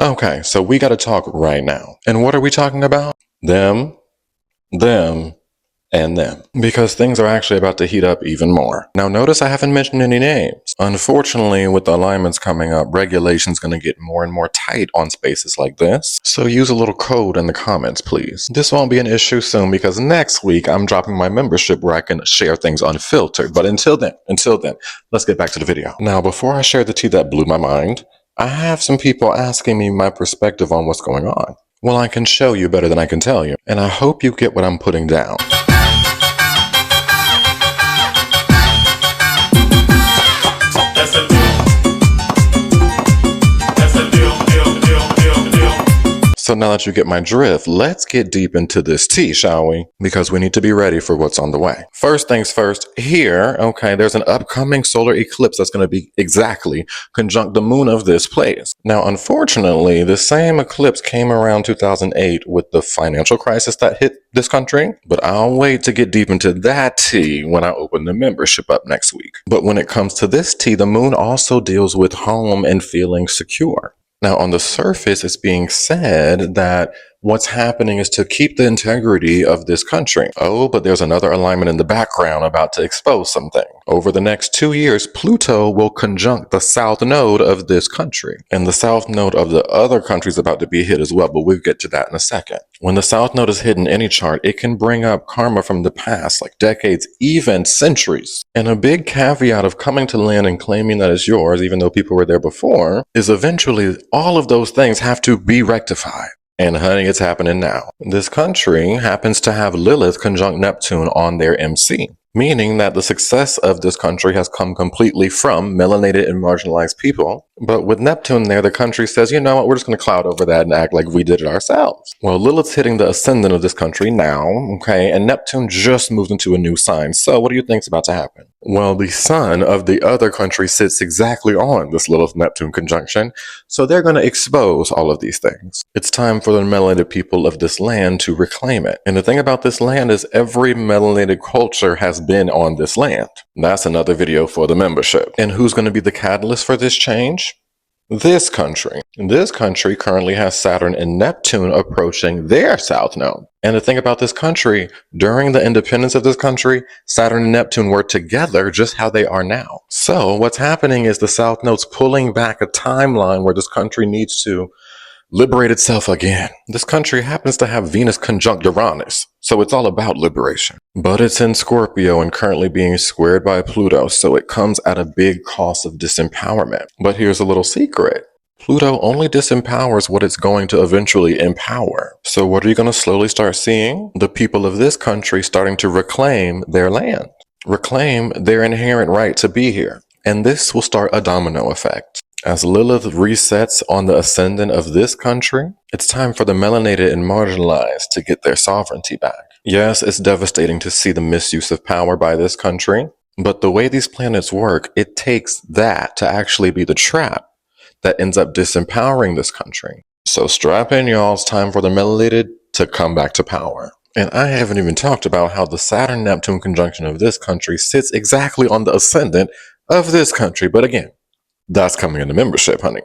Okay, so we got to talk right now. And what are we talking about? Them, and them. Because things are actually about to heat up even more. Now notice I haven't mentioned any names. Unfortunately, with the alignments coming up, regulation's going to get more and more tight on spaces like this. So use a little code in the comments, please. This won't be an issue soon because next week I'm dropping my membership where I can share things unfiltered. But until then, let's get back to the video. Now, before I share the tea that blew my mind, I have some people asking me my perspective on what's going on. Well, I can show you better than I can tell you, and I hope you get what I'm putting down. So now that you get my drift, let's get deep into this tea, shall we? Because we need to be ready for what's on the way. First things first, here, okay, there's an upcoming solar eclipse that's going to be exactly conjunct the moon of this place. Now, unfortunately, the same eclipse came around 2008 with the financial crisis that hit this country, but I'll wait to get deep into that tea when I open the membership up next week. But when it comes to this tea, the moon also deals with home and feeling secure. Now, on the surface, it's being said that what's happening is to keep the integrity of this country. Oh, but there's another alignment in the background about to expose something. Over the next 2 years, Pluto will conjunct the south node of this country. And the south node of the other country is about to be hit as well, but we'll get to that in a second. When the south node is hit in any chart, it can bring up karma from the past, like decades, even centuries. And a big caveat of coming to land and claiming that it's yours, even though people were there before, is eventually all of those things have to be rectified. And honey, it's happening now. This country happens to have Lilith conjunct Neptune on their MC, meaning that the success of this country has come completely from melanated and marginalized people. But with Neptune there, the country says, you know what, we're just going to cloud over that and act like we did it ourselves. Well, Lilith's hitting the ascendant of this country now, okay, and Neptune just moved into a new sign. So what do you think's about to happen? Well, the sun of the other country sits exactly on this Lilith-Neptune conjunction, so they're going to expose all of these things. It's time for the melanated people of this land to reclaim it. And the thing about this land is every melanated culture has been on this land. That's another video for the membership. And who's going to be the catalyst for this change? This country. This country currently has Saturn and Neptune approaching their south node. And the thing about this country, during the independence of this country, Saturn and Neptune were together just how they are now. So what's happening is the south node's pulling back a timeline where this country needs to liberate itself again. This country happens to have Venus conjunct Uranus, so it's all about liberation. But it's in Scorpio and currently being squared by Pluto, so it comes at a big cost of disempowerment. But here's a little secret. Pluto only disempowers what it's going to eventually empower. So what are you going to slowly start seeing? The people of this country starting to reclaim their land, reclaim their inherent right to be here. And this will start a domino effect. As Lilith resets on the ascendant of this country, it's time for the melanated and marginalized to get their sovereignty back. Yes, it's devastating to see the misuse of power by this country, but the way these planets work, it takes that to actually be the trap that ends up disempowering this country. So strap in, y'all. It's time for the melanated to come back to power. And I haven't even talked about how the Saturn-Neptune conjunction of this country sits exactly on the ascendant of this country. But again, that's coming in the membership, honey.